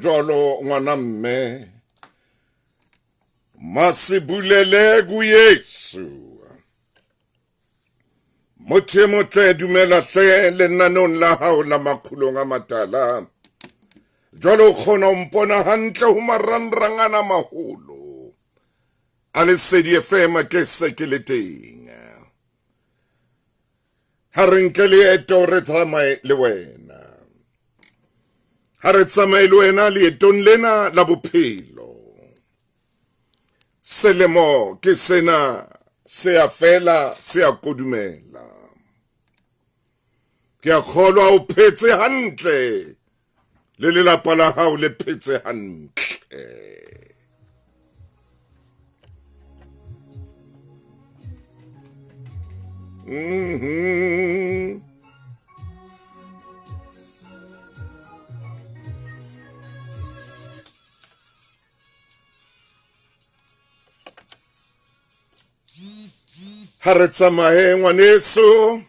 jalo ngwana mme masibulele ku Yesu motho motle dumela hle lenanong la hao la makgulong a matala jalo khona umpona hantle ho marangrangana maholo a Lesedi FM ke se ke le teng ha re nke leeto re tsamaye le wena ha re tsamaye le wena leetong lena la bophelo selemo ke sena se a fela se a kodumela ke a kgolwa o phetse hantle le lelapa la hao le phetse hantle ha re tsamaye ngwaneso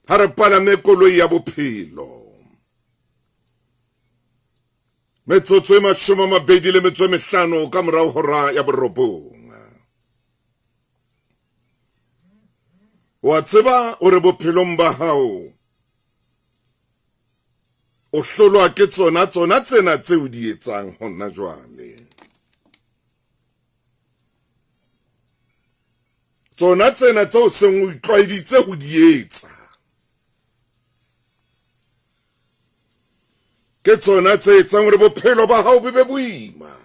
ha re palame koloi ya bophelo metsotso e 25 ka morao hora ya borobong wa tseba o re bophelong ba hao o hlolwa ke tsona tsena tseo di etsang hona jwale tsona tsena tseo seng o itlwaeditse ho di etsa ke tsona tse etsang hore bophelo ba hao be boima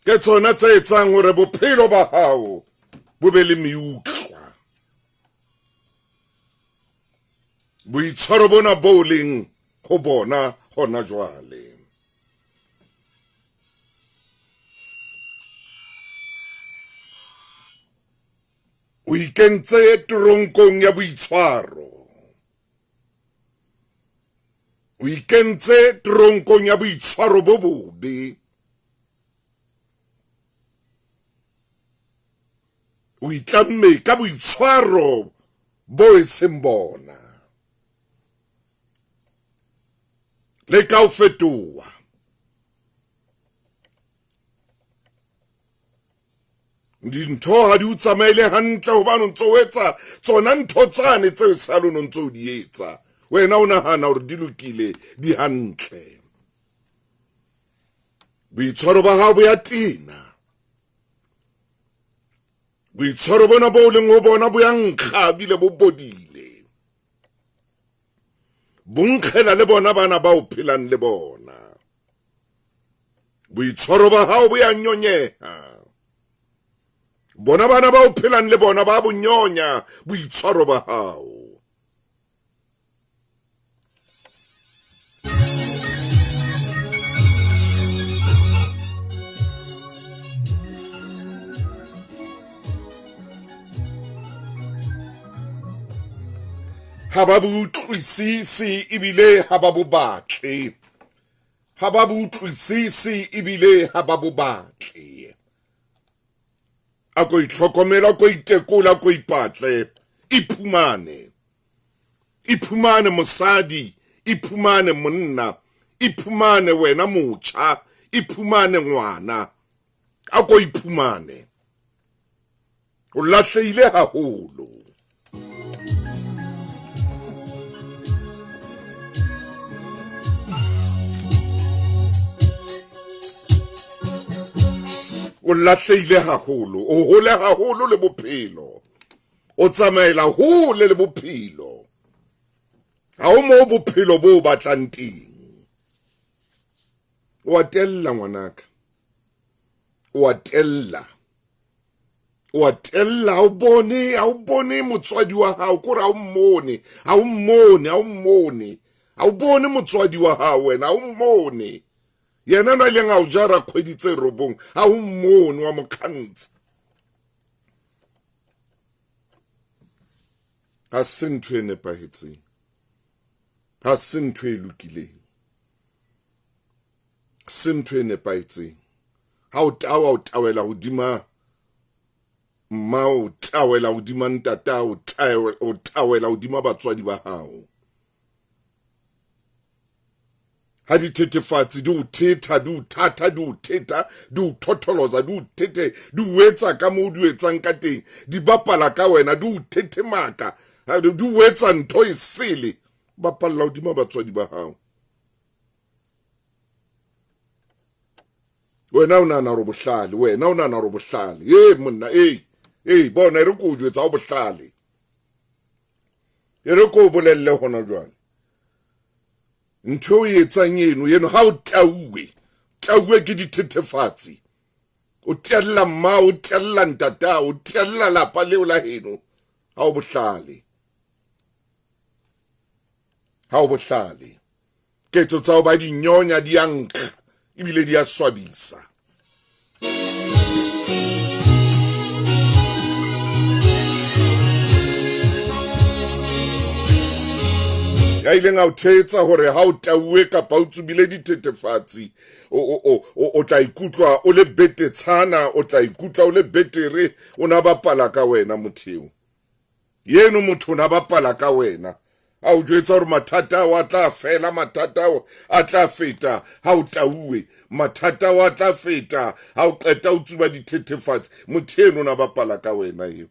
ke tsona tse etsang hore bophelo ba hao bo be le meutlwa boitshwaro bona bo leng ho bona hona jwale o ikentse toronkong ya boitshwaro o ikentse toronkong ya boitshwaro bo bobe o itlamme ka boitshwaro bo eseng bona le ka o fetoha dintho ha di o tsamaile hantle hobane o ntso o etsa tsona ntho tsane tseo salo no ntso o di etsa wena o nahana hore di lokile di hantle boitshwaro ba hao bo ya tina boitshwaro bona bo leng ho bona bo ya nkga bile bo bodile bonkgela le bona bana ba o phelang le bona boitshwaro ba hao bo ya nyonyeha bona bana ba o phelang le bona ba bonyonya boitshwaro ba hao ha ba butlwisisi ebile ha ba bo batle ha ba butlwisisi ebile ha ba bo batle a ko itlhokomela ko itekola ko ipatle iphumane mosadi iphumane monna iphumane wena motjha iphumane ngwana a ko iphumane o lahlehile haholo o lahlehile haholo o hole haholo le bophelo o tsamaela hole le bophelo ha o mo bophelo bo batlang teng o atella ngwanaka o atella o bone motswadi wa hao kore ha o mmone ha o bone motswadi wa hao wena ha o mmone yena na leng a o jara kgwedi tse robong ha o mmone wa mokgantsi ha se ntho e nepahetseng ha se ntho e lokileng se ntho e nepahetseng ha o tawela hodima mma o tawela hodima ntata o tawela hodima batswadi ba hao ha dithethefatsi di o thetha di o thata di o theta di o thotholoza di o thete di o etsa ka moo di etsang ka teng di bapala ka wena di o thethemaka di o etsa ntho e sele bapalla hodima batswadi ba hao wena o nahana hore bohlale wena o nahana hore bohlale monna bona e re ko o jwetsa o bohlale e re ko o bolelle hona jwale ntho e etsang eno ha o tauwe ke dithethefatsi o tella mma o tella ntata o tella lapa leo la heno ha o bohlale ketso tsa ho ba dinyonya di a nkga ebile di a swabisa ya ileng a o thetsa hore ha o tauwe kapa o tsubile dithethefatsi o tla ikutlwa o le betetshana o tla ikutlwa o le betere o na bapala ka wena motheo yeno motho o na bapala ka wena a o jwetsa hore mathata a tla fela mathata a tla feta ha o tauwe mathata a tla feta ha o qeta o tsuba dithethefatsi motheo o na bapala ka wena eo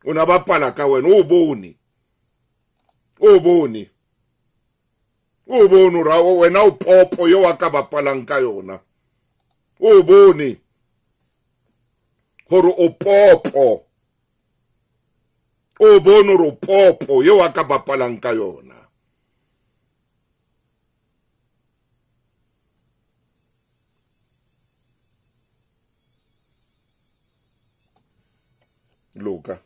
o na bapala ka wena o bone ra wena o popo yo wa ka bapalang ka yona o bone hore o popo o bone hore o popo yo wa ka bapalang ka yona loka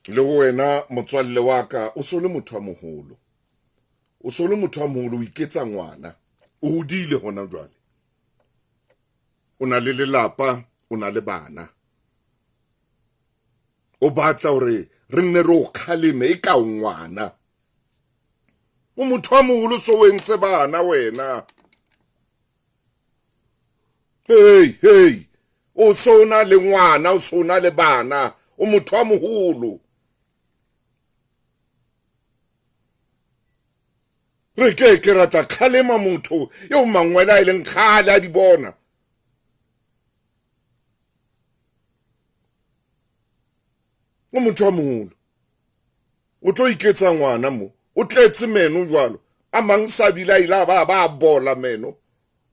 le wena motswalle wa ka o so le motho a moholo o iketsa ngwana o hodile hona jwale o na le lelapa o na le bana o batla hore re nne re o kgaleme e ka ngwana o motho a moholo so o entse bana wena hey o so na le ngwana o so na le bana o motho a moholo re ke rata kgalema motho yo mangwela ile nkgala di bona o motho a moholo o tlo iketsa ngwana mo o tletse meno jwalo a mang sabila ila ba bola meno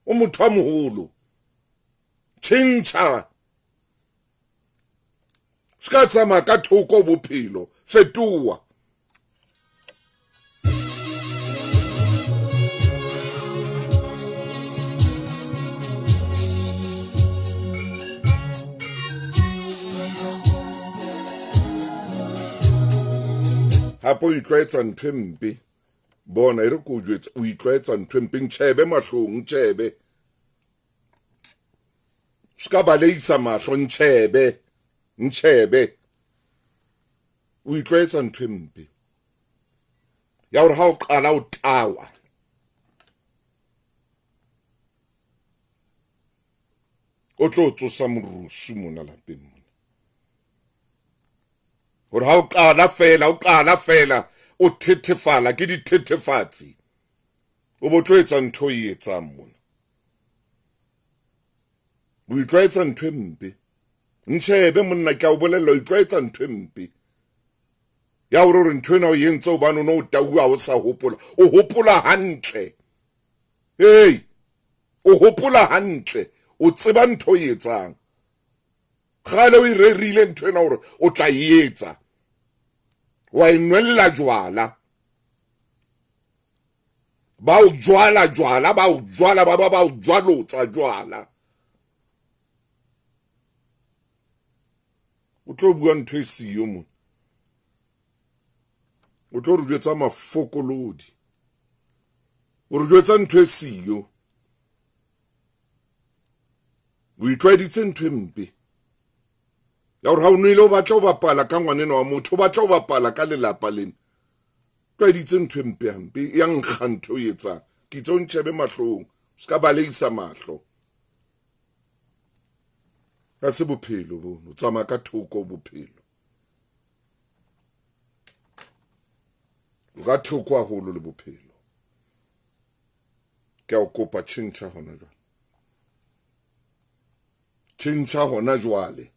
o motho a moholo tšhentšha ska tsama ka thoko bophelo fetoa hapo o itlwaetsa ntho e mpe bona e re ko o jwetsa o itlwaetsa ntho e mpe ntšhebe mahlong ntšhebe ska baleisa mahlo ntšhebe o itlwaetsa ntho e mpe ya hore ha o qala o tawa o tlo tsosa morusu mona lapeng hore ha o qala fela o thethefala ke dithethefatsi o bo tlo etsa ntho e etsang mona o itlwaetsa ntho e mpe ntšhebe monna ke a o bolella o itlwaetsa ntho e mpe ya hore ntho ena o entse hobane o tauwa o sa hopola o hopola hantle o hopola hantle o tseba ntho e etsang gale o irerile ntho ena hore o tla etsa wa inwella jwala ba o jwala ba o jwalotsa jwala o tlo bua ntho e siyo mo o tlo re jwetsa mafokolodi o re jwetsa ntho e siyo o itlwaeditse ntho e mpe ya hore ha o nwele o batla o bapala ka ngwanena wa motho o batla o bapala ka lelapa lena tlwaeditse ntho e mpe hampe ya nkga ntho e etsang ke itse o ntšhebe mahlong ska baleisa mahlo ka se bophelo bono o tsamaya ka thoko bophelo ga thoko haholo le bophelo ke a o kopa tšhentšha hona jwale tšhentšha hona jwale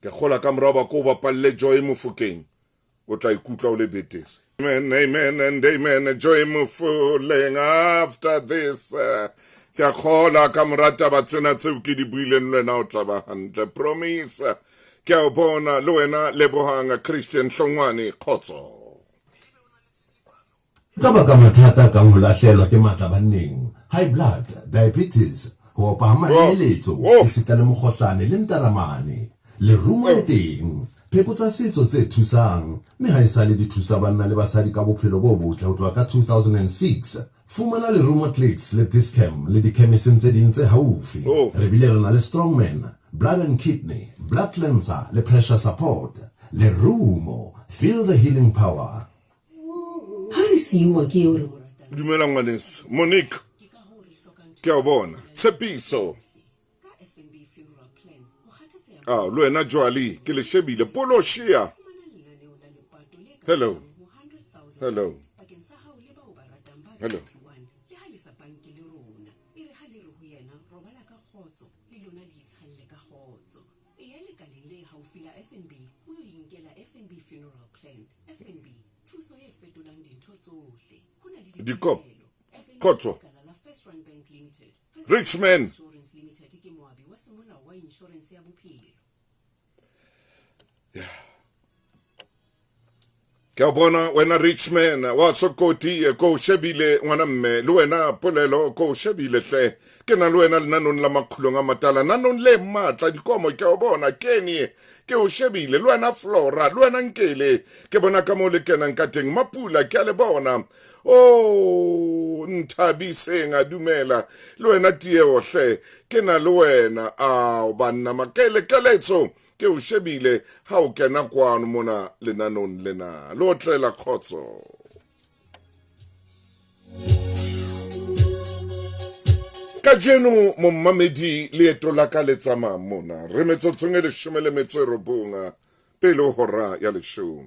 ke kgola ka morao ba ko bapalle Joy Mofokeng o tla ikutlwa o le betere. Amen, amen and amen. Joy Mofokeng after this ke a kgola ka morata ba tsena tseo ke di buileng le wena o tla ba hantle. Promise ke a o bona le wena Lebohang Christian Hlongwane Khotso. Ka baka mathata ka ho lahlelwa ke matla banneng, high blood, diabetes, ho pahama leletso, esita le mokgohlane le ntaramane, le ruma le teng, pheko tsa setso tse thusang, mme ha esale di thusa banna le basadi ka bophelo bo botle ho tloha ka 2006. Fumana le Ruma Clicks le Discam le di-chemising tse ding tse haufi. Re bile re na le Strongman, Blood and Kidney, Blood Cleanser le Pressure Support, le Rumo, Feel the Healing Power. Dumela ngwaneso, Monique ke a bona Tshepiso le wena Jwali ke le shebile Poloshia. Hello hello hello Dikop Khotso Richmond ke a bona wena Richmond wa Sokoti ko shebile ngwana mme le wena Polelo ko shebile hle ke na le wena lenanong la makgulong a matala nanong le matla dikomo ke a bona Kenny ke o shebile le wena Flora le wena Nkele ke bona ka mo le kenang ka teng Mapula ke a le bona Nthabiseng a dumela le wena Tieo hle ke na le wena banna makele keletso ke o shebile ha o kena kwano mona lenanong lena lo tlela Khotso. Ka jeno mommamedi leeto la ka le tsamaya mona re metsotsong e 19 pele hora ya 10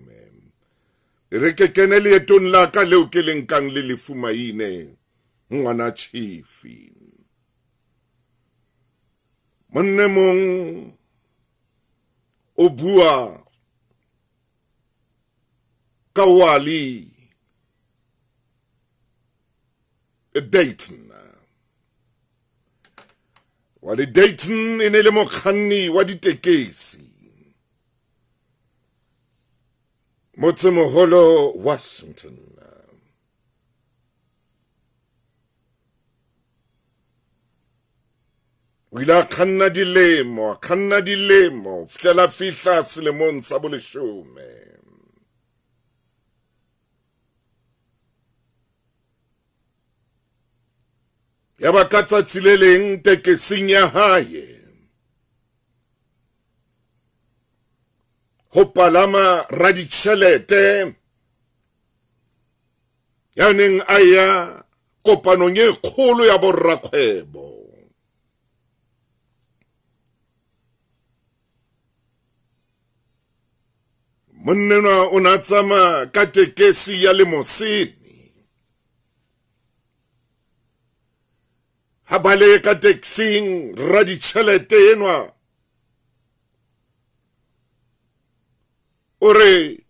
re ke kene leetong la ka leo ke leng kang le lefumaine ngwana Chifi monne mong o bua ka Wali Dayton Wali Dayton e ne le mokganni wa ditekesi motsemoholo Washington o ile a kganna dilemo fihlela fihla selemong sa bo 10 ya ba ka tsatsi le leng tekesing ya hae ho palama raditjhelete ya neng a ya kopanong e kgolo ya borrakgwebo monnenwa o na tsama ka tekesi ya lemosini ha bale ka taxing raditjhelete enwa ore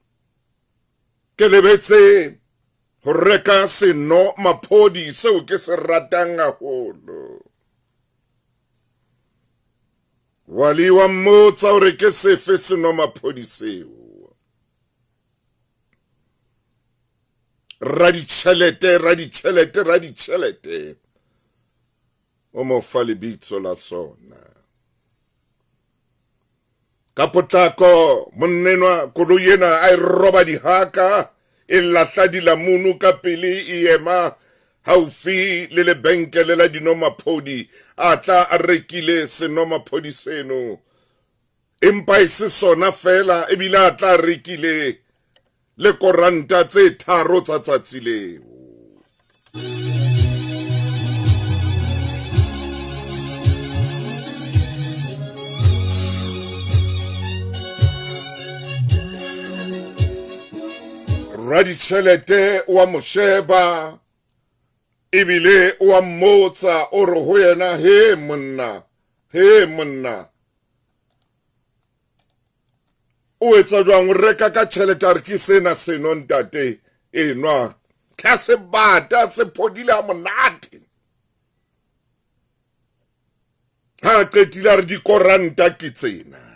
ke lebetse ho reka seno maphodi seo ke se ratang haholo Wali wa mmotsa ore ke sefe seno maphodi seo raditjhelete o mo fa lebitso la sona ka potlako monnenwa koloi ena a roba dihaka e lahla dilamunu ka pele e ema haufi le lebenkele la dinomaphodi a tla a rekile senomaphodi seno empa e se sona fela ebile a tla rekile le koranta tse 3 tsa tsatsi leo raditšhelete wa mosheba ebile wa mmotsa o re ho yena he monna o etsa jwang o reka ka tšhelete a re ke sena seno ntate enwa ka se bata se phodile a monate ha qetile a re dikoranta ke tsena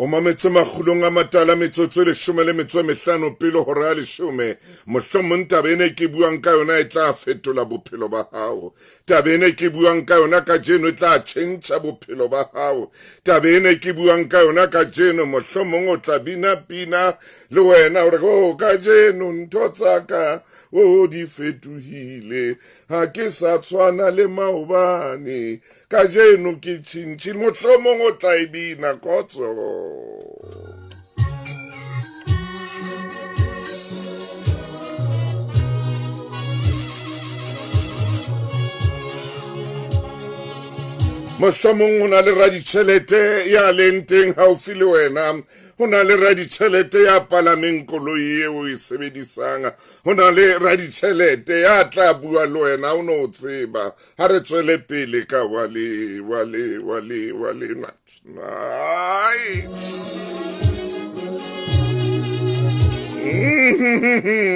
o mametse makgulong a matala metsotso 15 pele hora ya 10 mohlomong tabene ke buang ka yona e tla fetola bophelo ba hao tabene ke buang ka yona ka jeno e tla change bophelo ba hao tabene ke buang ka yona ka jeno mohlomong o tla bina le wena o re go ka jeno ntho tsaka o di fetohile ha ke sa tshwana le maobane ka jeno ke tshintshi mohlomong o tla ibina kotso mohlomong o na le raditšhelete ya leng teng haufi le wena ho na le raditšhelete ya palameng koloi eo e sebedisang ho na le raditšhelete ya tla bua le wena o no tseba ha re tswele pele ka wale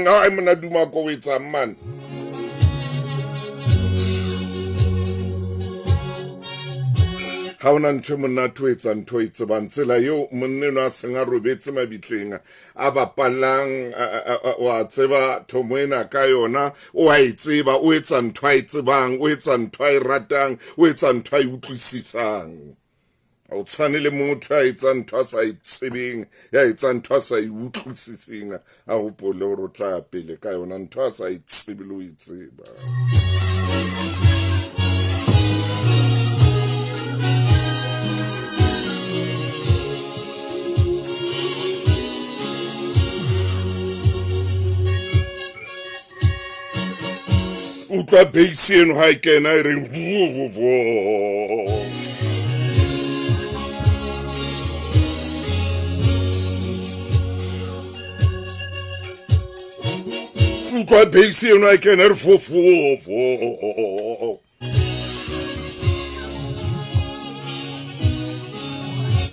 ai mona duma ko wetsa man ha ona ntho monate o etsa ntho e tsebang tsela yo monneno a senga robetse mabitleng a bapalang wa tseba thomwena ka yona o a itseba o etsa ntho a itsebang o etsa ntho a ratang o etsa ntho a utlwisisang o tshwane le motho a etsa ntho a sa itsebeng ya etsa ntho a sa utlwisising a hopole o rotla pele ka yona ntho a sa itsebe le o itseba utlwa beisi eno ha e kena e reng utlwa beisi eno ha e kena e re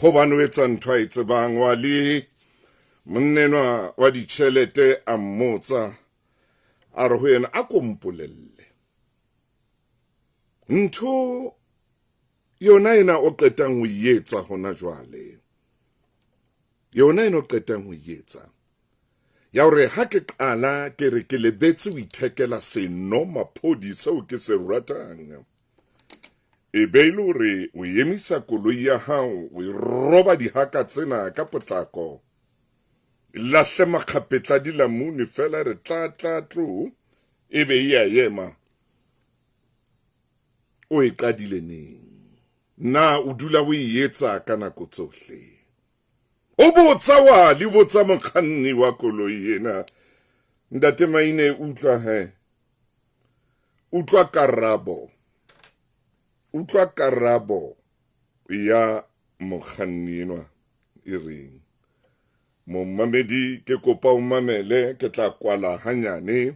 hobane o etsa ntho a e tsebang wa le monnenwa wa ditšhelete a mmotsa a re ho yena a kompolelle ntho yona ena o qetang ho etsa hona jwale yona ena o qetang ho etsa ya hore ha ke qala ke re ke lebetse o ithekela seno maphodi seo ke se ratang e be ile hore o emisa koloi ya hao o roba dihaka tsena ka potlako lahle makgapetla di lamune fela re tla tlo e be ya yema o e qadile neng na o dula o etsa ka nako tsohle o botsa wa le botsa mokganni wa koloi ena ntate Maine utlwa karabo ya mokganni enwa e reng momamedi ke kopa o mamele ke tla kwala hanyane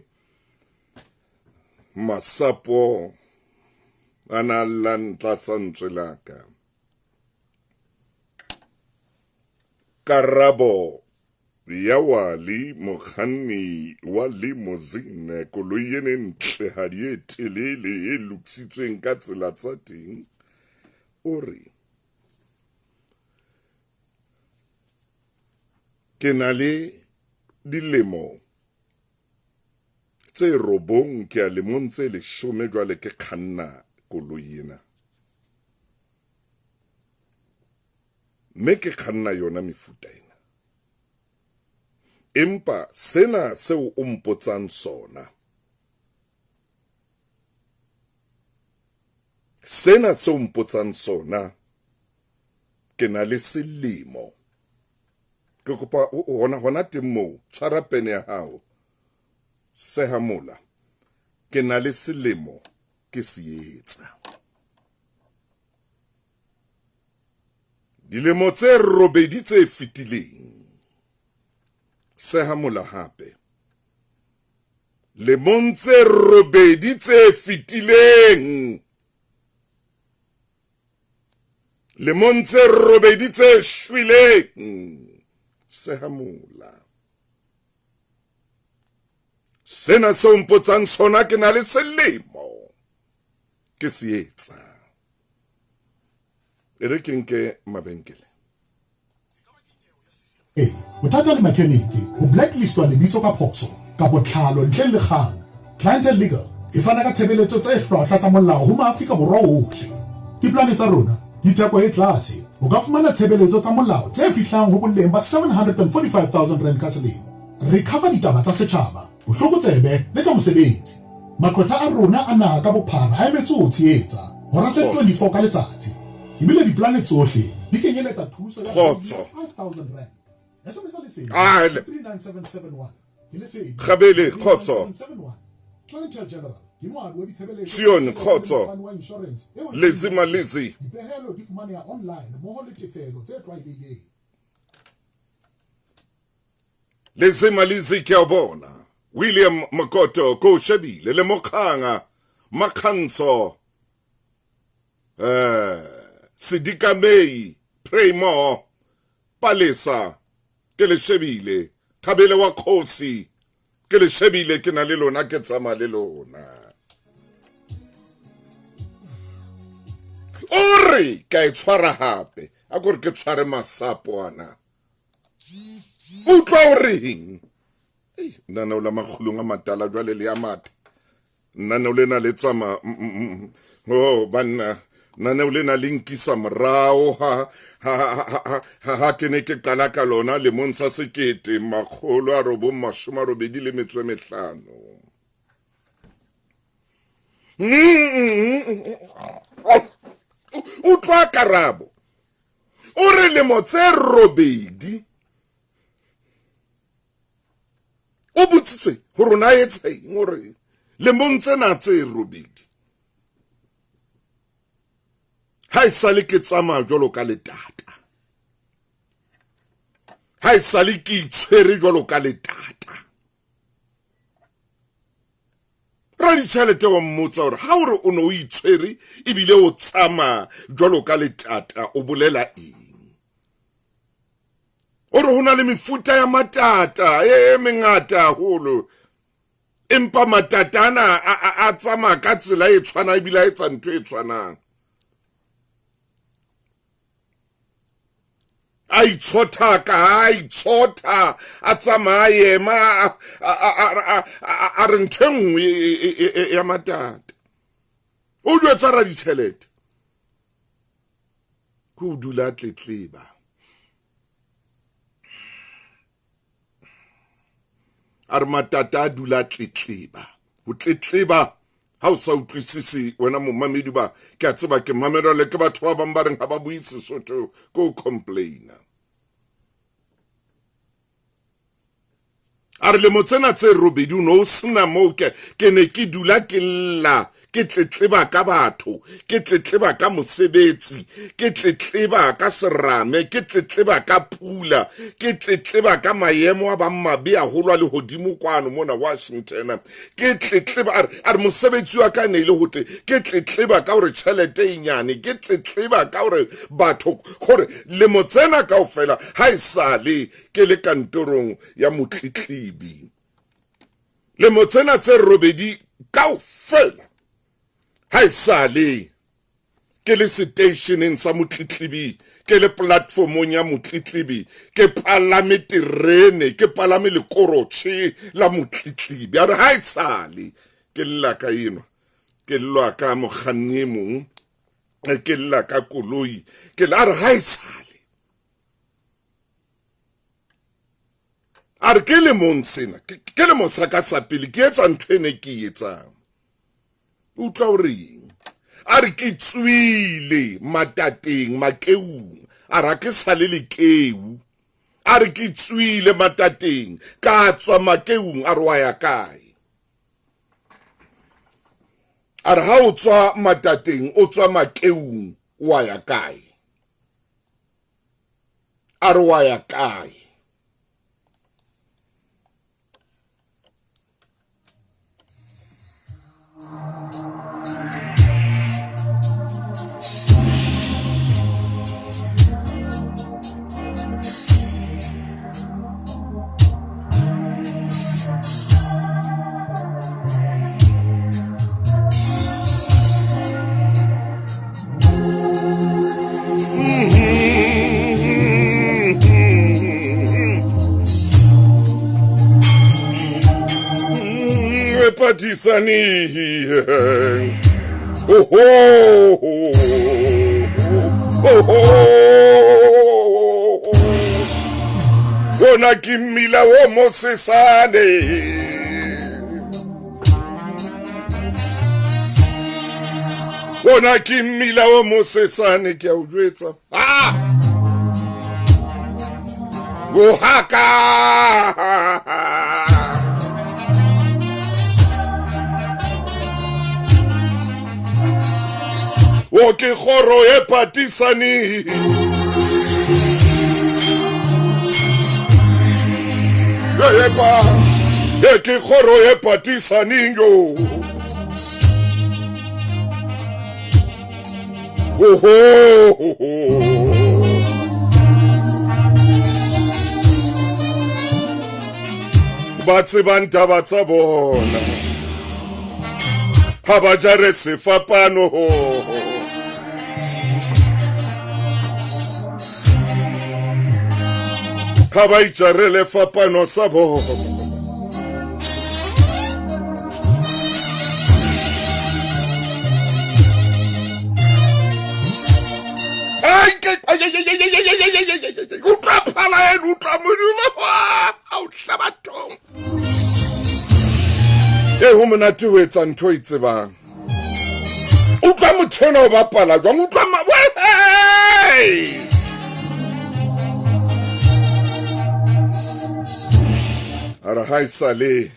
masapo ana lantla santswe laka karabo ya wali mokganni wa limousine koloi ene ntle hadi e telele e luksitsweng ka tsela tsa teng o re ke na le dilemo tse robong ke a lemong tse 10 jwale ke kganna koloi ena mme ke kganna yona mefuta ena empa sena seo o mpotsang sona ke na le selemo ke kopa hona temo tshwara pene ya hao seha mola ke na le selemo ke se etsa dilemo tse robedi tse fetileng seha mola hape lemong tse robedi tse fetileng lemong tse robedi tse shwileng seha mola sena se mpotsang sona ke na le selemo ke se etsa re ke nke mabenkele bothata le makeniki ho blacklistwa lebitso ka phoso ka botlhalo ntle le kgang Clientele Legal e fana ka tshebeletso tse hlwahlwa tsa molao ho Maafrika Borwa ohle diplane tsa rona ditheko e tlase o ka fumana tshebeletso tsa molao tse fihlang ho boleng ba 745,000 rand ka selemo re cover ditaba tsa setjhaba bohlokotsebe le tsa mosebetsi maqwetha a rona a naha ka bophara a emetse ho tshehetsa hora tse 24 ka letsatsi ebile diplane tsohle di kenyeletsa thuso ya 5,000 rand SMS lesedi 39771 Khabele khotso Clientele General ke moabi wa ditshebeletso Sion khotso lezima lezi dipehelo di fumaneha online mmoho le tefelo tse tlwaelehileng lezima lezi ke a bona William Makoto ko shebile le mokhanga makhanso Sidika May Primo Palesa ke le shebile Khabele wa khosi ke le shebile ke na le lona ke tsama le lona ore ka e tshwara hape a gore ke tshware masapo ana utlwa o reng nana o la magulong a matala jwale le ya mata nana o le na le tsama oh banna nana o le na le nkisa morao ha ke ne ke qala ka lona le monsa sekete makgolo a robo mashoma robedi le metswe mehlano utlwa karabo o re le motse robedi o butsitswe ho rona etseng hore le montse na tse robedi hai sale ke tsama jwalo ka letata hai sale ke itshwere jwalo ka letata ra ditšhelete wa mmotsa hore ha ore o no o itshwere ebile o tsama jwalo ka letata o bolela eng ore hona le mefuta ya matata e mengata haholo empa matatana a tsama ka tsela e tshwana ebile e tsa ntho e tshwanang a itshotha ka a itshotha a tsamaye ma a re ntho nngwe ya matata o jwetsa ra ditšhelete ko dula tletleba a re matata a dula tletleba ho tletleba ha o sa utlwisise wena momamedi ba ke a tseba ke mamela le ke batho ba bang ba reng ha ba bue Sesotho ko complaina a re le motsena tse robedi o no sena mo ke ne ke dula ke lla ke tletleba ka batho ke tletleba ka mosebetsi ke tletleba ka serame ke tletleba ka pula ke tletleba ka maemo a ba mmabe a holwa le hodimo kwano mona Washington ke tletleba a re mosebetsi wa ka ne ile hote ke tletleba ka hore tšhelete e nyane ke tletleba ka hore batho gore le motsena kaofela ha isale ke le kantorong ya motlitlibi le motsena tse robedi kaofela ha isale ke le stationeng sa motlitlibi ke le platformong ya motlitlibi ke palame terene ke palame le korotse la motlitlibi a re ha isale ke lla ka eno ke lla ka mokganni mong ke lla ka koloi ke la re ha isale a re ke le monsena ke le mosaka sa pele ke etsa ntho ene ke etsang utlwa o reng a re ke tswile matateng makeung a ra ke sale lekeu a re ke tswile matateng ka tswa makeung a re wa ya kae a re ha o tswa matateng o tswa makeung wa ya kae a re wa ya kae Patisani oh bona kimila wo mosesane bona kimila wo mosesane ke a ujwetsa go haka o ke khoro e patisani e ke khoro e patisani yo batse banta batsa bona ha ba jare sefapano Haba icharele fapano sabo utrapala en utramudula au sabato humana tuwetsa ntho itsebang utramutshena o bapala jwang utrama ara haisale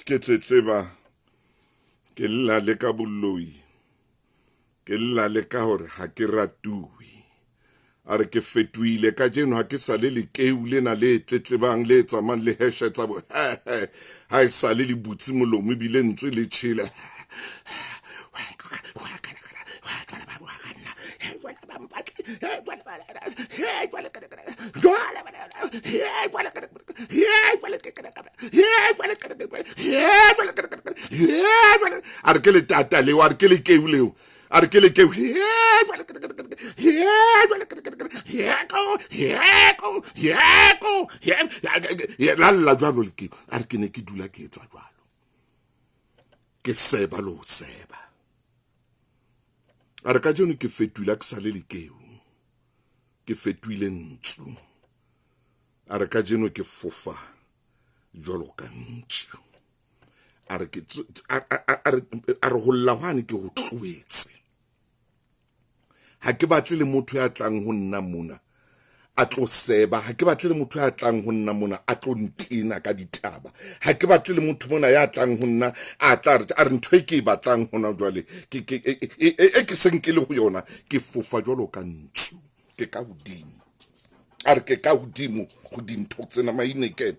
ke tletleba ke lla le ka bolloi ke lla le ka hore ha ke ratui are ke fetuile ka jeno ha ke sale le keule na le tletlebang le tsamang le heshe tsa bo haisale le butsi molomo bile ntswe le tshela Arkele tata le arkele keuleo arkele ke la jwalo ke arkene ke dula ke etsa jwalo ke seba lo seba are ka jone ke fetula ke sale le keu ke fetuile ntsu are ka jeno ke fofa jwalo ka ntsu are ke are ho llahwane ke ho tluetse ha ke batle le motho ya tlang ho nna mona a tlo seba ha ke batle le motho ya tlang ho nna mona a tlo ntina ka ditaba ha ke batle le motho mona ya tlang ho nna a tla re ntho e ke batlang hona jwale ke senkele ho yona ke fofa jwalo ka ntsu ke ka hodimo are ke ka hodimo go dintho tsena mainekena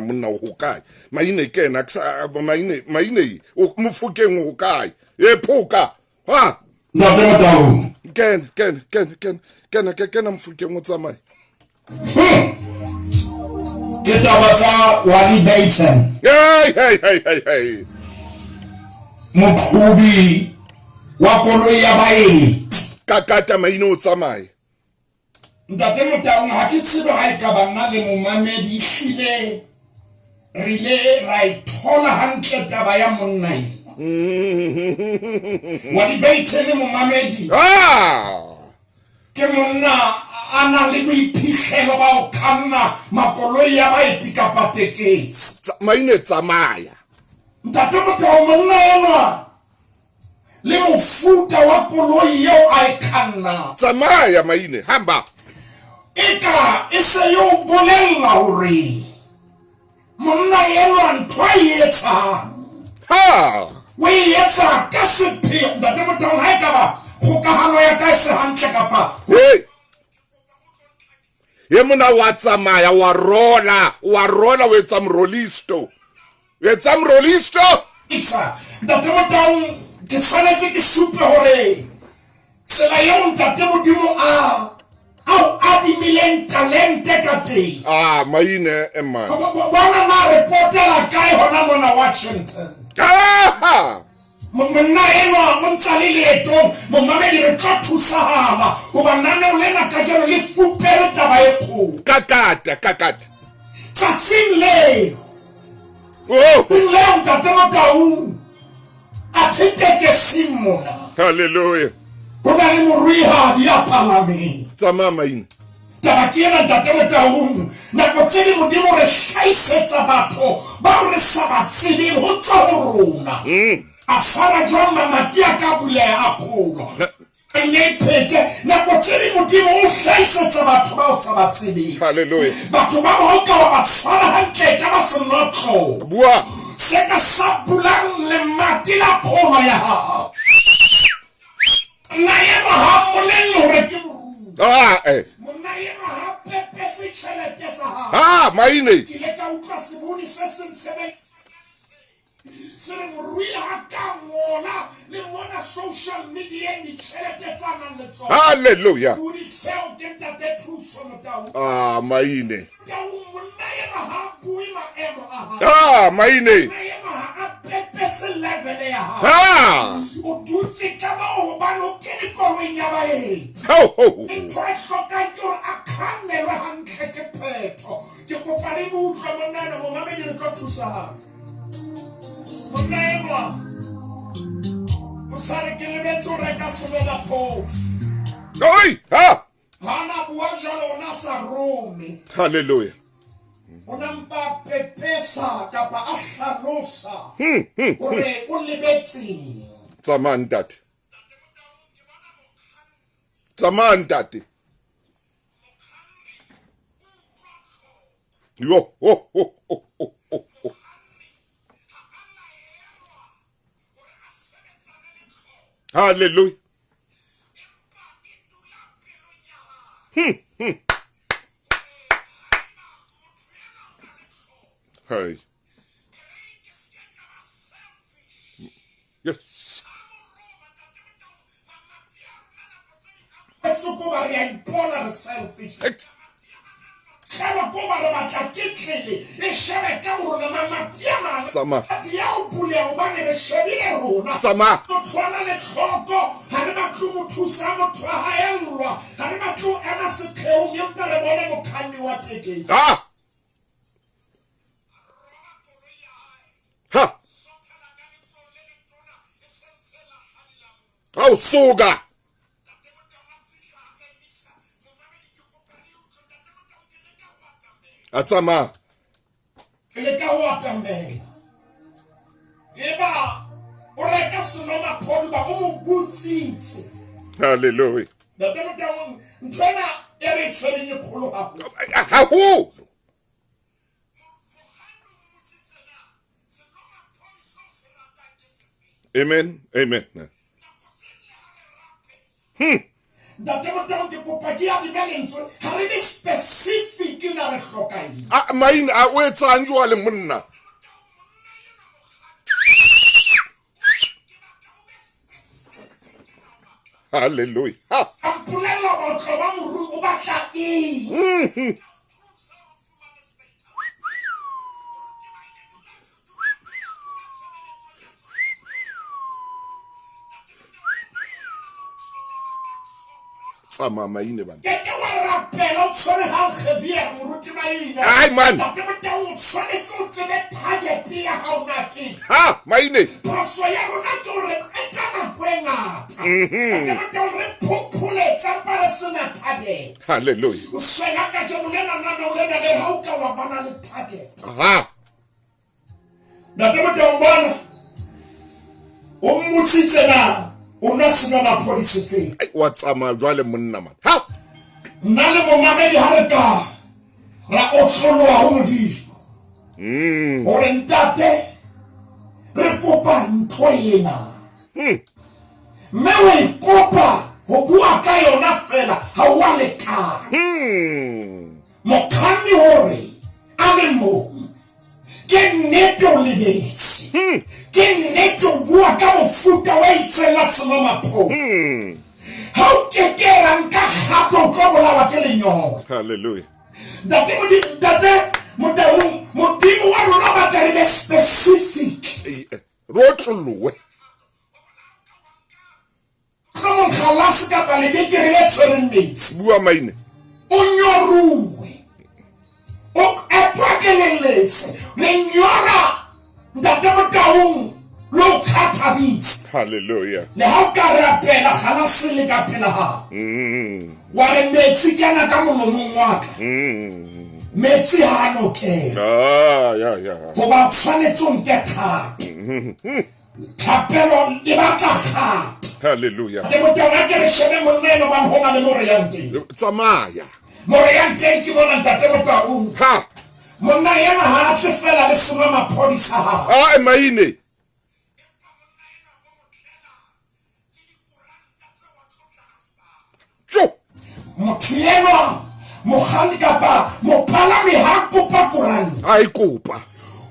monna ho kae mainekena maine o mofukeng ho kae e phoka ha Not down. Ken mfukeng o tsamai Ke tabatsa wali Baiten hey Mokhubi wa koloi ya bae kakata maine o tsamai Ntate Motaung ha ke tsebe ha e ka bana le momamedi hlile rile right thola hantle taba ya monna wali Baiten momamedi ke monna ana le boiphihlelo ba o kanna makoloi ya baeti ka patekesi maine tsamaya Ntate Motaung monna ona le mofuta wa koloi yeo a e kanna tsamaya maine hamba eka ese yo bolella hore monna yena ntwa yetsa ha we yetsa ka sepheo Ntate Motaung ha e ka ba kgokagano ya ka e se hantle kapa hey ye mona wa tsamaya wa rola o etsa mrolisto isa ntate Motaung ke tshwanetse ke supe hore tsela eo ntate Modimo au adimileng talente ka teng maine emane bona na reportela kae hona mona Washington monna eno mo ntsa le leetong momamedi re tla thusahala hoba nana o lena ka jeno le fupere taba e kgolo kakata tsatsing leo ntate Motaung a thiteke simona hallelujah ho na le morwihadi ya palameng tsamaya maine taba ke ena ntate Motaung nako tse di Modimo re hlaisetsa batho ba re sa ba tsebeng ho tswa ho rona a fara jwang mamati a ka buleha a kgolo ene phete nako tse di Modimo o hlaisetsa batho ba o sa ba tsebeng hallelujah batho ba ba ka ba tshwara hantle ka ba senotlo bua se ka sa bulang le mati la kgolo ya hao na yena ha molelo hore ke monna yena ha pepe se tšhelete tsa hao maine ke le ka utlwa seboni se sentshebe se re morui ha ka ngola le mona social media ni tšhelete tsa nang le tsona hallelujah budi seo ke ntate thuso Motaung maine monna yena ha bui maemo a hao maine monna yena ha pepe se level ya hao o dutse ka moo hobane o kene koloing ya baeti ntho e hlokang ke hore a kgannelwe hantle ke phetho ke kopa le mo utlwe monna ena momamedi re tlo thusahala monna ena mosadi ke lebetse o reka semela pot hana bua jalo o na sa rome hallelujah o na mpa pepesa kapa a hlalosa hore o lebetseng tsamaya ntate yo hallelujah hey yes Kuba ya ipola selfish. Khala kuba re batla ketlele e shebe ka rona mamatiana. Tsama. Ati ya upule ubane re shebile rona. Tsama. Motwana le tlhoko ha re batlu mothusa motho a haellwa. Ha re batlu ena setlheo nyempa re bone mokhanni wa tekesi. Suga. Atsama. Eleka watambe. Eba oreka sunoma polu ba mo butsitse. Hallelujah. Da demo down ntwana ere tswele ni kholo ha. Hahu. Amen. Amen. Da demo down ke kopadia di melentswe ha re be specific na re hlokaile. Main a o etsa njwa le monna. Hallelujah. Ampulelo ba tloba muru o batla eng. Mama ine bana. Ke wa rapela o tsone ha Javier moruti maina. Ai man. Ke mo tao tsone tsone target ya ha ona ke. Maine. Paso ya rona ke re etana kwenga. Ke mo tao re popule tsa para sena target. Hallelujah. O sena ka je molena na molena le ha o ka wa bana le target. Na ke mo tao bana. O mutsitse na. Ona sina na police fe. Wa tsama jwale monna man. Nna le momamedi ha re ka ra o hloloa ho Modimo. Hore ntate re kopa ntho ena. mewe kopa ho bua ka yona fela ha wa le ka mokganni hore a le mo ke nnete o lebetse ke nnete o bua ka mofuta wa itsela senomaphodi ha o kekera nka gato o tlo bolawa ke lenyora. Hallelujah. Modimo wa rona ba ka re be specific Rotlolowe. Come khalasi ka ba le bekere le tshwereng metsi Bua maine. o nyoruwe o epakelelese lenyora ntate motaung lo khathabitse. Hallelujah. Le ha o ka rapela khalasi le ka phela ha wa re metsi kana ka molomong wa ka metsi ha no ke Yeah. go ba tshwanetse o nke kgato thapelo le ba ka kgato. Hallelujah. Ke motona ke re shebe moneno ba hona le more ya nteng Tsamaya. more ya nteng ke bona ntate motaung Ha. monna yena ha a tle fela le sena maphodisa ha Ah, maine. Jo. motho yena mogani kapa mopalami ha kopa koranta Ai kopa.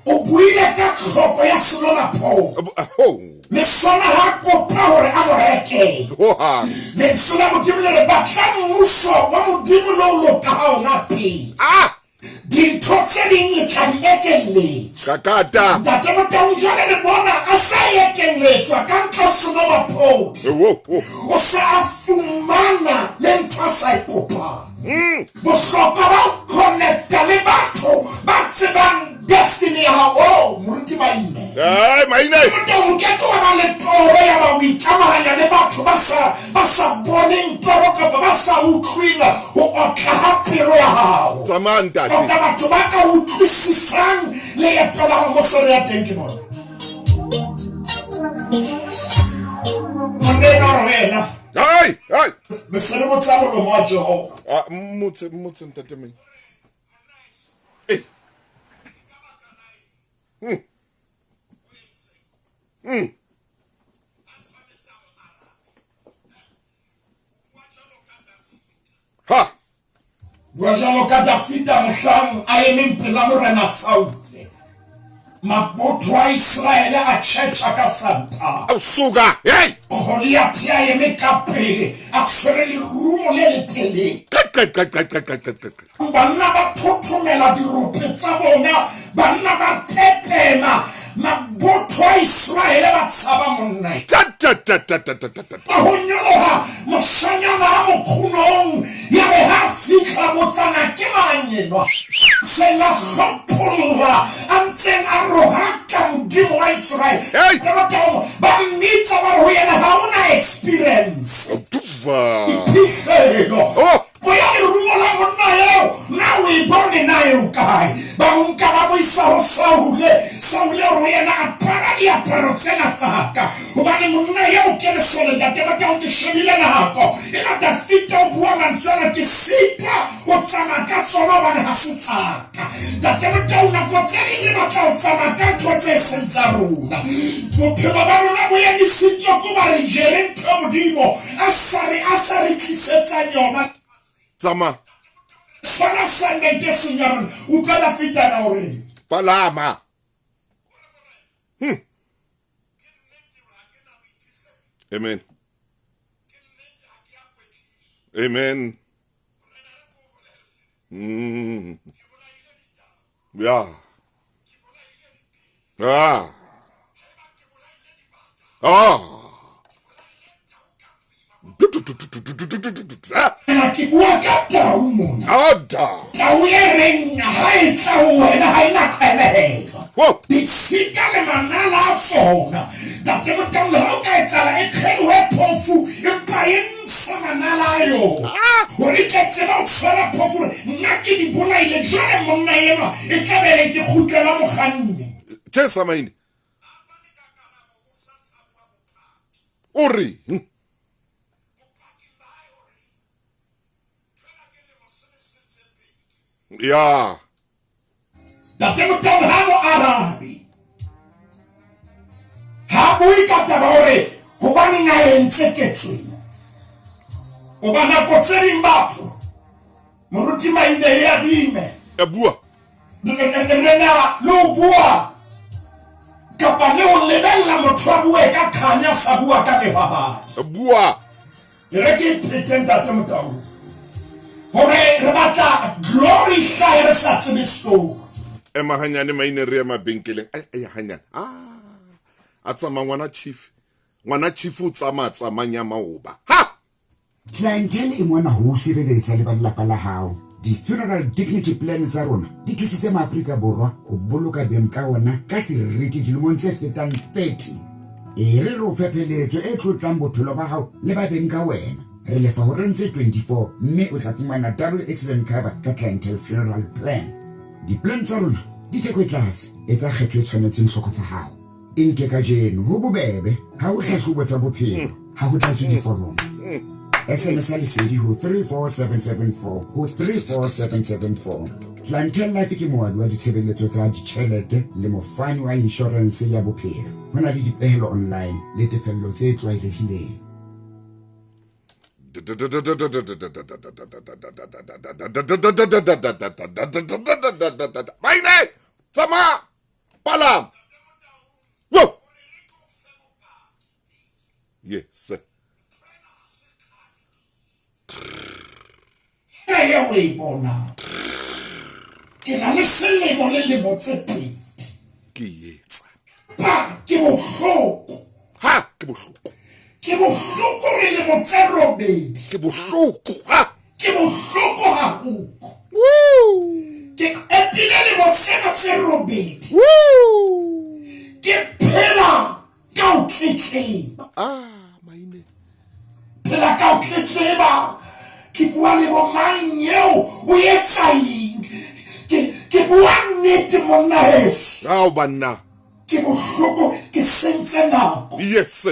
o buile ka tlhoko ya senomaphodi Oh. le sona ha kopa hore a mo reke Ho ha. le sona modimo le re batla mmuso wa modimo lo lo ka ha ona pele Ah. dintho tse ding le tla di ekelletsa Kakata. ntate motaung jwale le bona a sa ekelletswa ka ntho senomaphodi Oh. o se a fumana le ntho a sa e kopang bohlokwa ba ho connecta le batho ba tsebang destiny ya hao moruti ba ime Ai maine. motaung ke tloga ba le toro ya ba o ikamahanya le batho ba sa boneng toro kapa ba sa utlwile ho otla ha pelo ya hao Tsamanta. hloka batho ba ka utlwisisang leeto la ho mosore ya teng ke bona monena wena Ai. mesele botsa molomo wa Jehova Ah, mutse ntate maine. Eh. Ha. bua jalo ka Dafita mohlang a emeng pela morena Saule mabotho a Israele a tjhetjha ka santa Awusuka. Hey. Goliath a eme ka pele a tshwere lerumo le letelele banna ba thothomela dirope tsa bona banna ba tetema mabotho a Israele ba tshaba monna ba ho nyoloha moshanyana a mokhunong ya be ha fihla botsana ke manyelwa se la kgopolola a ntseng a rohaka modimo wa Israele Hey! ba mmitsa ba ho yena ha una experience phihlelo Oh! go ya lerumo la monna eo na o e bone nae o kae ba mo nka ba mo isa ho Saule ho yena a para diaparo tsena tsa ka hobane monna eo ke le sole ntate ba ka o ke shebile nako ena Dafita o bua mantsana ke sita o tsama ka tsona ba ha se tsaka ntate ba ka una go tsela le batla o tsama ka ntho tse seng tsa rona bophelo ba rona bo ya disitso ko ba re jere ntho modimo a sa re tlisetsa yona Tsama. Sana sangente sinyaron ukala fita na ore Palama. Amen. Amen. Yeah. na kibua kata umuna Ada. tawere haitsa wena haina kwele Whoa. bitsika le manala sona date mo tang le ho ka etsala e khelu he phofu empa ensa manala yo hore ke tsela o tsara phofu nna ke di bona ile jare monna yena e tlabele ke khutlela mogannni Tshesa maine. Uri. Yeah. date mo tang ha mo arabi ha bui ka taba hore hobane nga ntse ke tswile o bana go tsering batho moruti maine ya dime e bua rena lo bua kapa le o lebella motho a bue ka khanya sa bua ka bebaba e bua re ke pretenda te motao hore re batla glorify re sa tsebe story e mahanyane maine re ya mabenkeleng ai hanyane a tsama ngwana chief o tsamanya maoba ha clientele e mona ho sireletsa le balapa la hao di-funeral dignity plan tsa rona di thusitse maAfrika Borwa ho boloka beng ka ona ka seriti dilemong tse fetang 30 e re ro fepheletso e tlotlang bophelo ba hao le ba beng ka wena re lefa ho rentse 24 mme o tla fumana double accident cover ka clientele funeral plan di-plan tsa rona di theko e tlase e tsa kgetho e tshwanetseng hloko tsa hao e nke ka jeno ho bobebe ha o hlahlobo tsa bophelo ha ho tlatswe diforomo SMS lesedi ho 34774 ho 34774 Clientele Life ke moabi wa ditshebeletso tsa ditjhelete le mofani wa insurance ya bophelo ho na le dipehelo online le tefello tse tlwaelehileng maine tsama palam wo yes ya we bona ke na le selemo le le motse pedi ke yetsa pa ke bohloko ha ke bohloko re le motse robedi ke bohloko ha ke bohloko ha ho woo ke etile le motse robedi woo ke phela ka o tletleba maine phela ka o tletleba ke bua le bo mang eo o etsang ke bua nnete monna heso ao banna ke bohloko ke sentse nako yes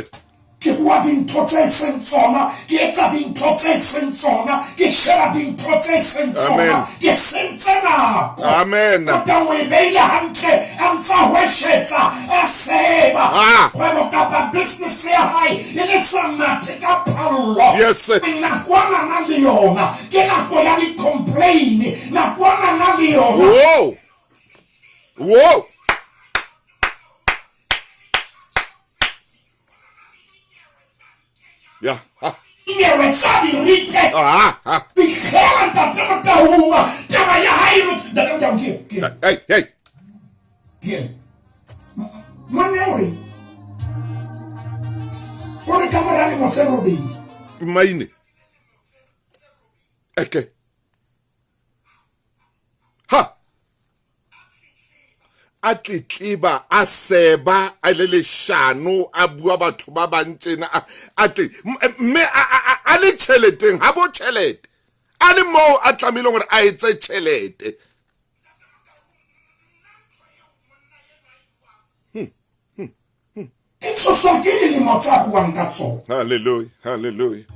ke bua dintho tse seng tsona ke etsa dintho tse seng tsona ke sheba dintho tse seng tsona ke sentse nako amen kota o e beile hantle a ntsa hweshetsa a seba kgwebo kapa business ya hae e le samate ka phallo yes nakwana na le yona ke nako ya di-complain nakwana na le yona whoa yeah Iyewe tsadi rite bihlela ntate motahunga taba ya hae hey mone ore kamera le motse robedi maine okay ha a tletleba a seba a le leshano a bua batho ba bantjena a tle mme a le tšheleteng ha bo tšhelete a le mo a tlamile gore a etse tšhelete hallelujah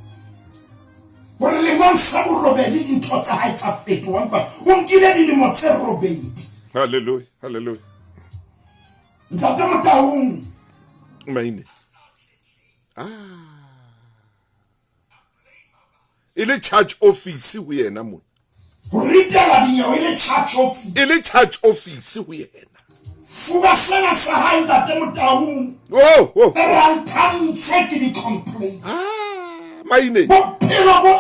gore le monsa borobedi dintho tsa hae tsa fetoa empa o nkile dilemo tse robedi hallelujah ntate motahung maine ile charge office ho yena mo ho ritela dinyewe ile charge office ho yena fuba sena sa hae ntate motahung rantantse ke di-complain maine bophelo bo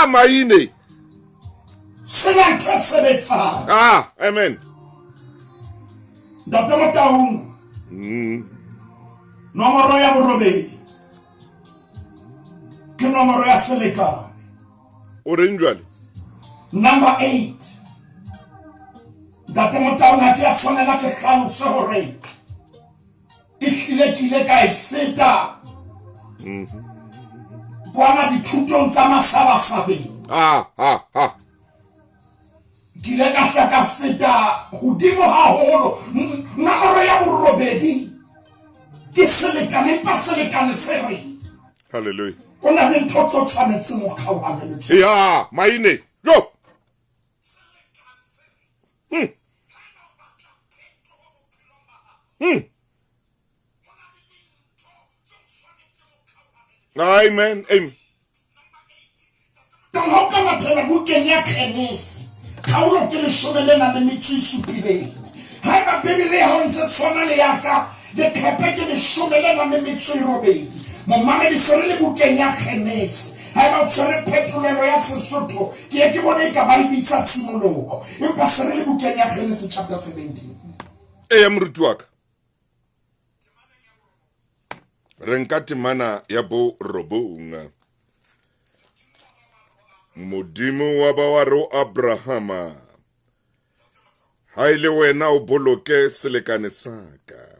maine sena ntho e sebetsang amen ntate motahung nomoro ya borobedi ke nomoro ya selekane o reng jwale number 8 ntate motahung a ke a tshwanela ke hlalose hore e hlile ke ile ka e feta kwana dithutong tsa masabasabeng ke ile ka feta hodimo haholo nomoro ya borobedi ke selekane pa selekane se re hallelujah o na le ntho tse tshwanetseng ho kgaohana le tsona ya maine yo Amen. Amen. How can I tell a book in your tennis? How long can you show me then and the Mitsu Pile? Have a baby lay on the Sonaliaka, the carpet and the show me then and the Mitsu Robe. Mamma is a little book in your tennis. I don't sorry petrol and Soto, Kiakimoneka by Pizza Simulo. You pass a little book in your tennis in chapter 17. I'm Rutuak. Renkati mana yabo robunga. Mudimu wabawaro Abrahama. Haile wena uboloke selekane saka.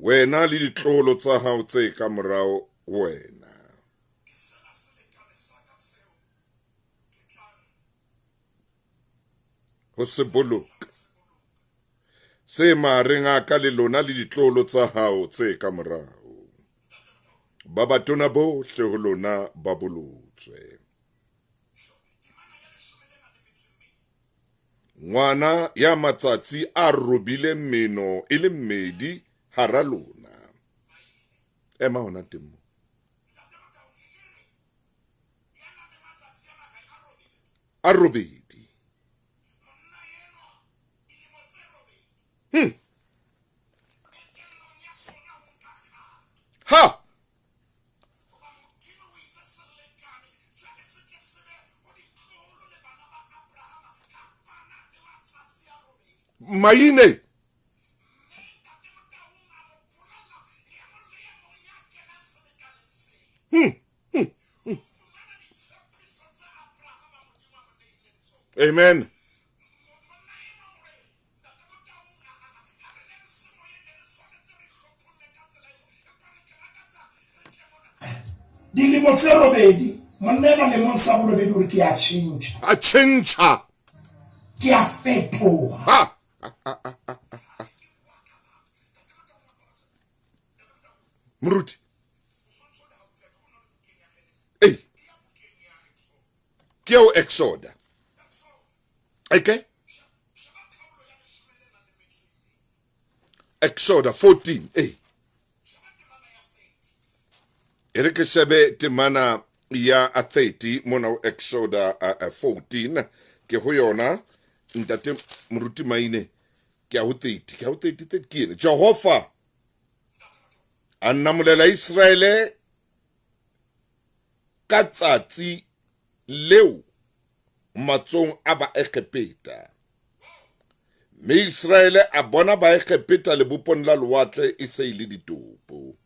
Wena li ditlolo tsa hao tse ka morao wena. Ho se boloka. Se mareng a ka le lona le ditlolo tsa hao tse ka morao. Ba batona bohle ho lona ba bolotswe. Ngwana ya matsatsi a robile meno e le mmedi hara lona. Ema hona temo. A robedi. Ha! Maine. Amen. Dilimo tse robedi, monena le monsabolo be dure ke a change. A change. Ke a fetoha. Ha! Muruti. Hey. Kyo Exoda. Okay? Exoda 14. Hey. Erike sebe temana ya a 30 mona Exoda 14 ke ho yona ntate Muruti Maine ke a ho 30 ke Jehova annamulela Israele ka tsatsi leo matsong a ba Egepeta. Me Israele a bona ba Egepeta le bopon la lowatle e se ile ditopo.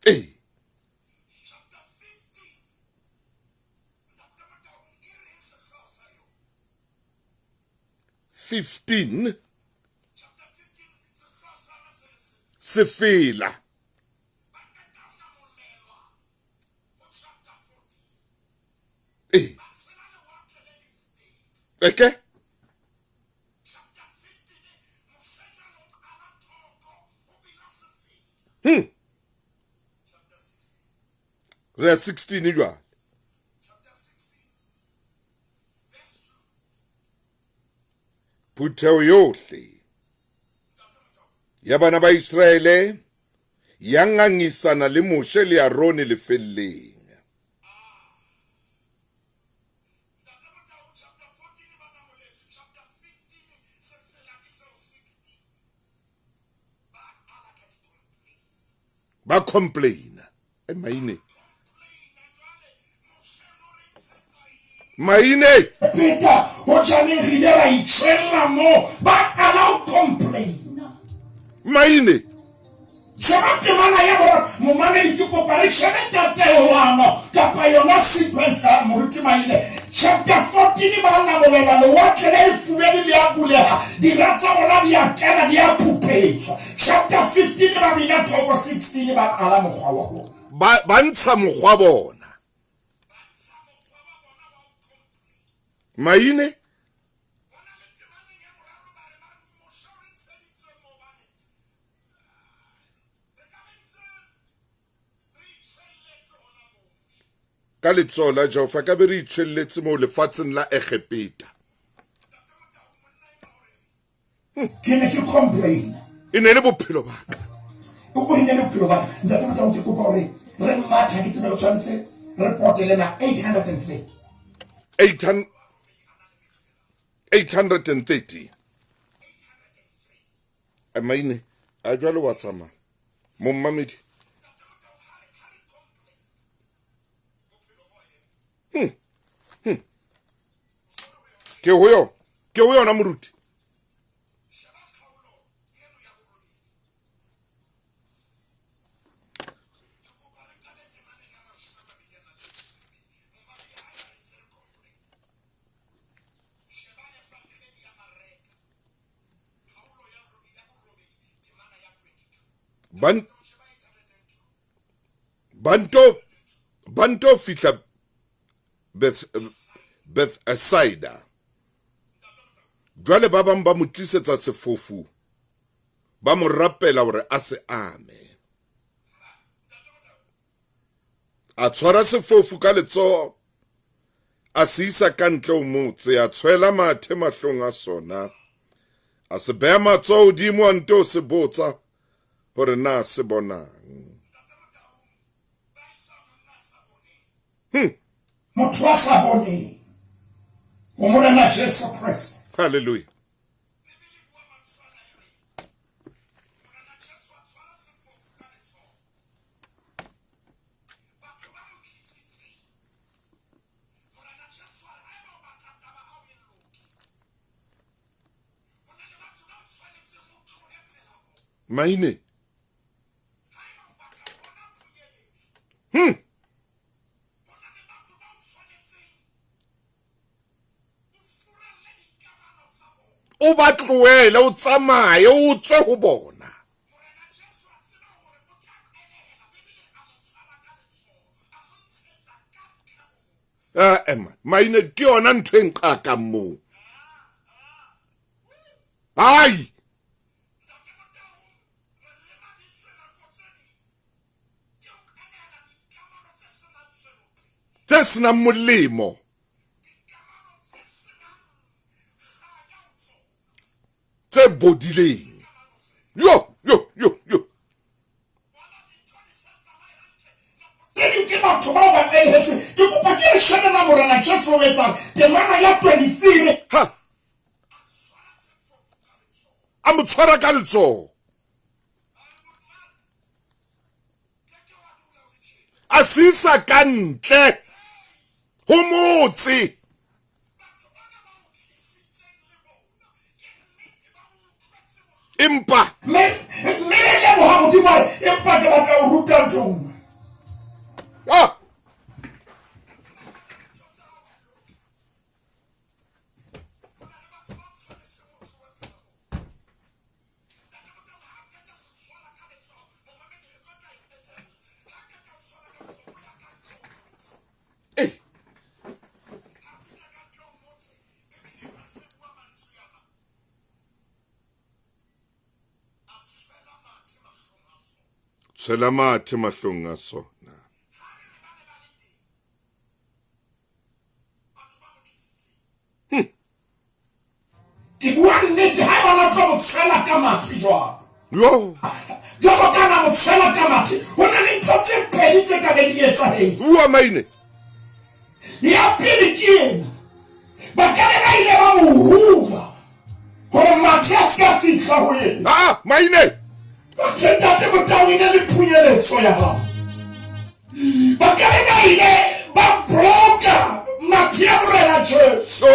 Hey. Fifteen. Sefila. Hey. Okay. Verse 16 you are. Putheo yohle ya bana ba Israele yangangisana le Moshe le Arone le felleng. Ba complain. Maine. Peter, what you mean? I train more, but allow complain. Maine. Shabati mana yabo mumane ituko pare shabata tewana kapayona sequence Muruti Maine chapter 14 bana molela lo watchele fueli liabuleha dirata wala ya kana dia pupecha chapter 15 babina toko 16 ba ala mogwa ba ntsha mogwa bona. Maine. Ka letsola Jehova ka be re itshwelletse mo lefatsheng la Egepeta. Can you complain? ne le bophelo ba ka o ne le bophelo ba ka ntate mo tla kopa hore re matha ke tsebe tshwanetse re potele na 830 amaine a jwale wa tsamaya mo mmamedi ke ho yona moruti banto fihla Bethsaida jwale ba bang ba mo tlisetsa sefofu ba mo rapela hore a se ame a tshwara sefofu ka letsoho a se isa ka ntle o motse a tshwela mathe mahlong a sona a se beha matsoho hodimo a nto se botsa hore na se bonang motho wa sa bone o morena Jesu Kristo hallelujah maine o ba tloele o tsamaye o tswe ho bona ema maine ke yona ntho e nqaka moo hai tse senang molemo tse bodileng yo ke batho ba ba eletse ke kopa ke re shebe na morena Jesu o etsang temana ya 23 ha a mo tshwara ka letsoho a se isa ka ntle ho motse empa me le bo ha modimo empa ke batla o ruta ntho tshela mathe mahlong a sona ke bua nnete ha bana tlo mo tshela ka mathe jwang yo jwalo ka na mo tshela ka mathe ho na le ntho tse pedi tse ka be di etsahetse bua maine ya pele ke ena ba ka be ba ile ba mo hula hore mathe a se ka fihla ho yena maine Sentate motawine le phunyeletso ya hao ba ka be ba ile ba bloka mathe ya morena Jesu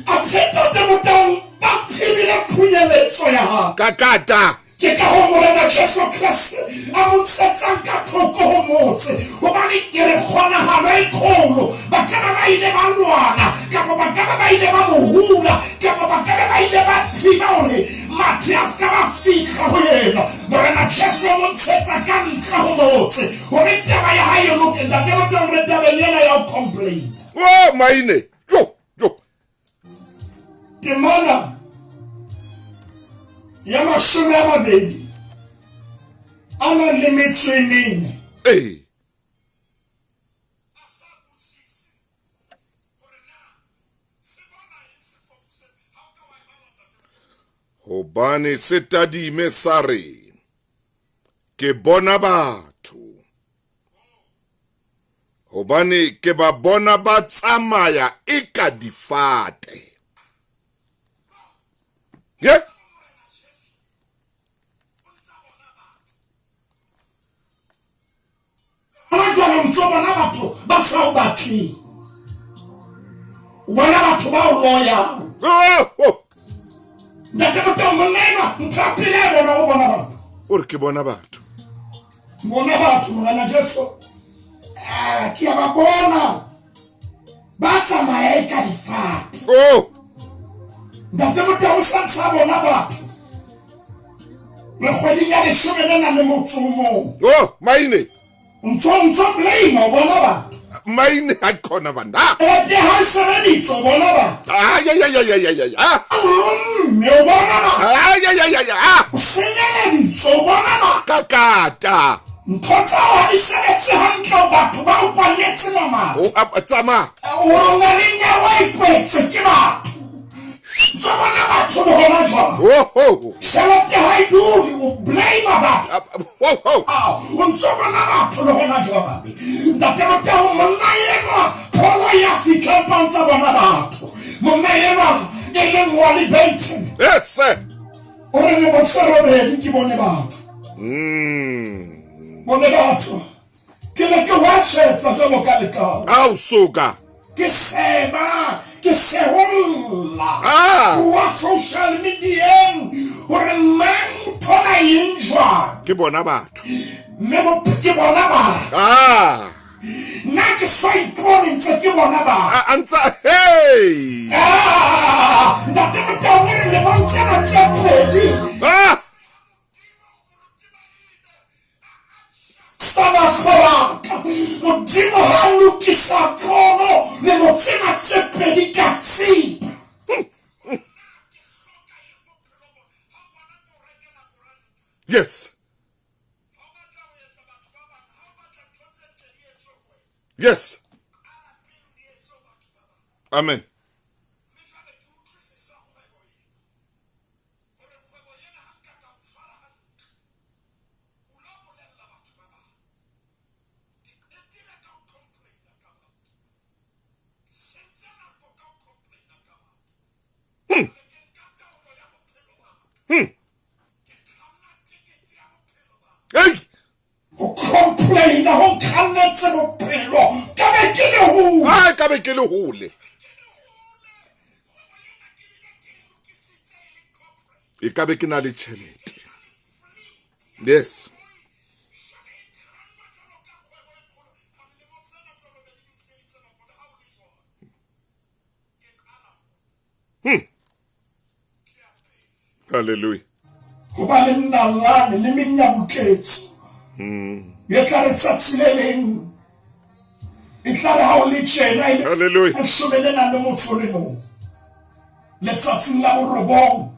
a sentate motawine ba thibile phunyeletso ya hao kakata ke ka ho morena Jesu Kristo a mo tsetsang ka thoko ho motse hobane ke re kgonahalo e kgolo ba ka ba ile ba lwana kapa ba ka ba ile ba mo hula kapa ba ka ba ile ba thiba hore mathe a ska ba fihla ho yena morena Jesu a mo tsetsa ka ntle ho motse hore taba ya hae loke ntate mo tlo re taba yena ya o complain maine yo temana ya mashome a mabedi a nang le metso e mene Hobane se tadime sa re ke bona batho. Hobane ke ba bona ba tsamaya eka difate. Yeah. Bona batho ba sa o batli. Bona batho ba o loya. Ndate motho monna ntlapile bona o bona batho. Ore ke bona batho. Bona batho ngwana Jesu. Ke a ba bona. Ba tsamaya eka difate. Ndate motho o sa bona batho. Le kgwedi ya leshome le nang le motsomo. Maine. Ntsonzo blame o bona batho. Maine ha khona bana. Ete ha sebeditse o bona batho. Ya. Me o bona batho. Ya. Senyeditse o bona batho. Kakata. Ntotsa wa di sebetse hantle batho ba o kwalletse mama. Tsama. O na le nyawa ikwetse ke batho. Zobona batho bo bona jwa. Selete ha iduri o blame batho. Unzobona batho bo bona jwa. Ndate motho monna yena polo ya fika pantsa bona batho. Monna yena ele mwali baiting. Yes sir. Ore le mofero be di bone batho. Bone batho. Ke le ke wa shetsa jalo ka le ka. Au soka. Que seba, que se hola. Wa social media, ore man pona injwa. Ke bona batho. Me mo ke bona ba. Na ke sai pona ntse ke bona ba. Antsa hey. Ndate motho le montsha na tsepedi. Sama khoraka modimo ha lokisa kono le motsena tsepedi ka tsipa. Yes. Yes. Amen. Hey! O complain ho kannetse bophelo ka be ke le ho. Ka be ke le hole. E ka be ke na le tšhelete. Yes. Hallelujah. Hoba le nnalane le menyabuketso. Ye tla re tsatsile e tla re ha o le tjena ile. Hallelujah. E shobele na le motho le no. Le tsatsing la borobong.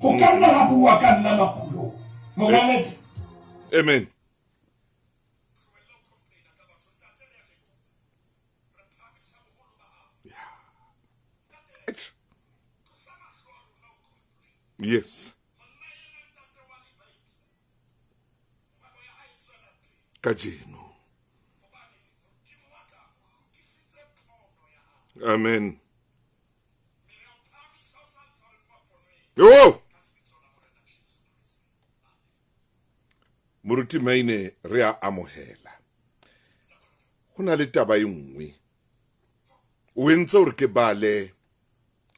Ho ka nna ha bua ka nna makhulo. Mohammed. Amen. Yes. Kajeno. Amen. Moruti Maine re a amohela. Hona le taba e nngwe. O entse hore ke bale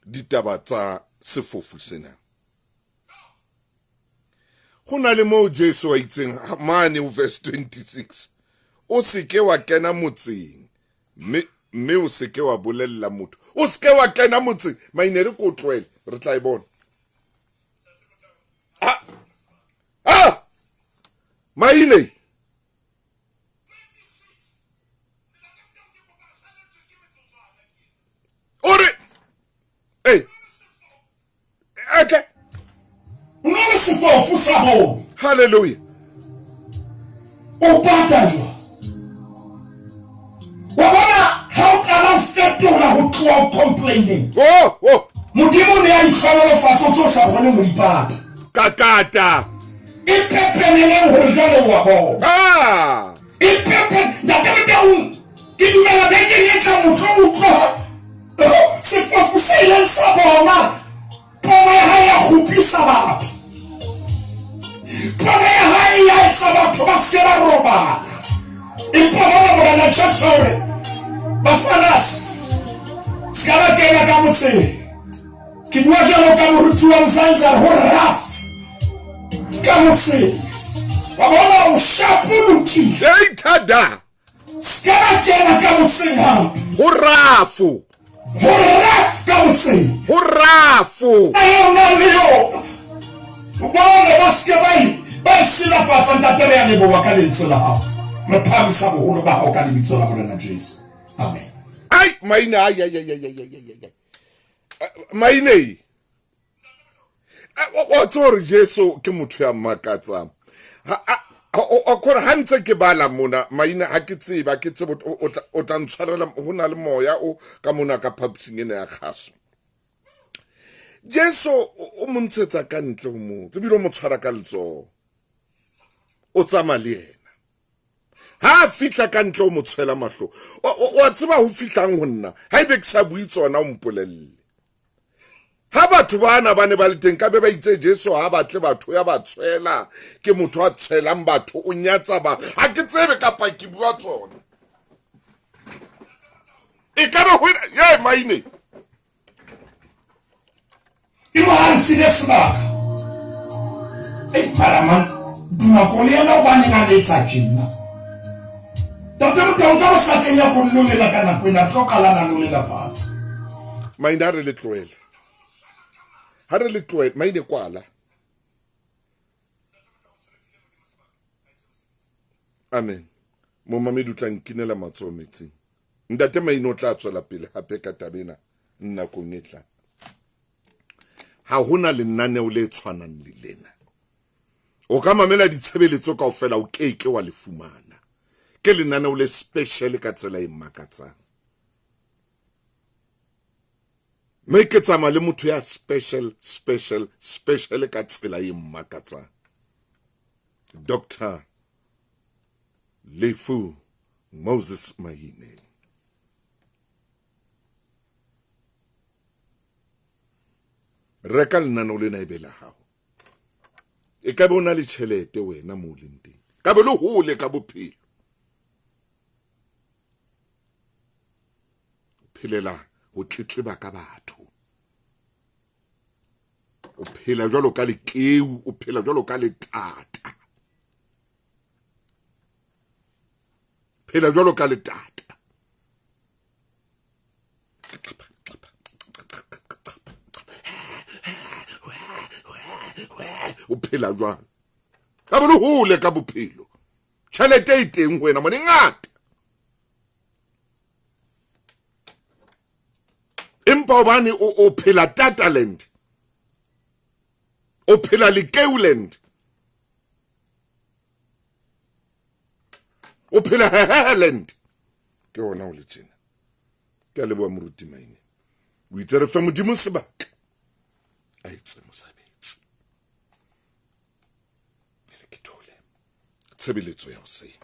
ditaba tsa sefofu sena. Hona le mo Jesu wa itseng mane o verse 26. O seke wa kena motseng. Me o seke wa bolella motho. O seke wa kena motseng. Maine re ko tloele re tla e bona. Maine. Ore. Hey. Okay. Hallelujah. How can I settle complaining? modimo ne ya ditlhonolofatso tso sa kgone mo dipata kakata e pepeneleng hore jalo wa bona e pepen ntatemeteung ke dumela bekeng e tla motho utlwa sefofu se ileng sa bona pono ya hae ya kgopisa batho pono ya hae ya etsa batho ba se ba robana empa bona morena Jesu hore bafanasi ska ba kena ka motseng ke bua jalo ka moruti wa Mzanza ho raf ka motseng wa bona o shapulukile tada ska ba kena ka motseng ha ho rafu Kamusi. Hurrafu. Ayona leo. Ubone baske bai sila fatsa ntatere ya lebo wa kale ntsola ha. Re phamisa boholo ba ho kale bitsola morena Jesu. Amen. Ai maina ai. Maine. O tsore Jesu ke motho ya makatsang. O kore hantse ke bala mona maina ha ke tseba o tla ntshwarela ho na le moya o ka mona ka phapsing ena ya khaso Jesu o montsetsa ka ntle ho mo tsebile mo tshwara ka letso o tsama le yena ha fitla ka ntle o mo tshwela mahlo o tseba ho fitlang ho nna ha ibe ke sa bui tsona o mpolelle ha batho bana ba ne ba le teng ka be ba itse Jesu ha batle batho ya ba tshwela ke motho a tshwelang batho o nyatsa ba ha ke tsebe ka pa ke bua tsona e ka ba ho ye maine e mo ha sile sebaka paraman duma ko le yana ba ne ga letsa tjena tota ka ba sa kenya go nnolela kana kwena tlokala na nnolela fatse maine a re le tloele ha re le tloele maine kwala amen mo mamedi tla nkinela matso metsing ndate maine o tla tswela pele hape ka tabena nna ko netla ha hona lenaneo le tshwanang le lena o ka mamela ditshebeletso kaofela o keke wa le fumana ke lenaneo le special ka tsela e makatsang make tsama le motho ya special ka tsela e makatsang Dr. Lefu Moses Maine reka lenaneo lena e bela hao e ka bona le tšhelete wena mo lente ka be le hole ka bophelo phelela o tletleba ka batho o phela jwalo ka lekeu o phela jwalo ka letata phela jwalo ka letata o phela jwalo ka bo le hole ka bophelo tšhelete e teng wena mo ngata empa obane o phela Tataland o phela Lekeuland o phela Heheland ke ona o le tjena ke a leboa moruti Maine o itse re fe modimo sebaka a itse mosebetsi ele ke thole tshebeletso ya hoseng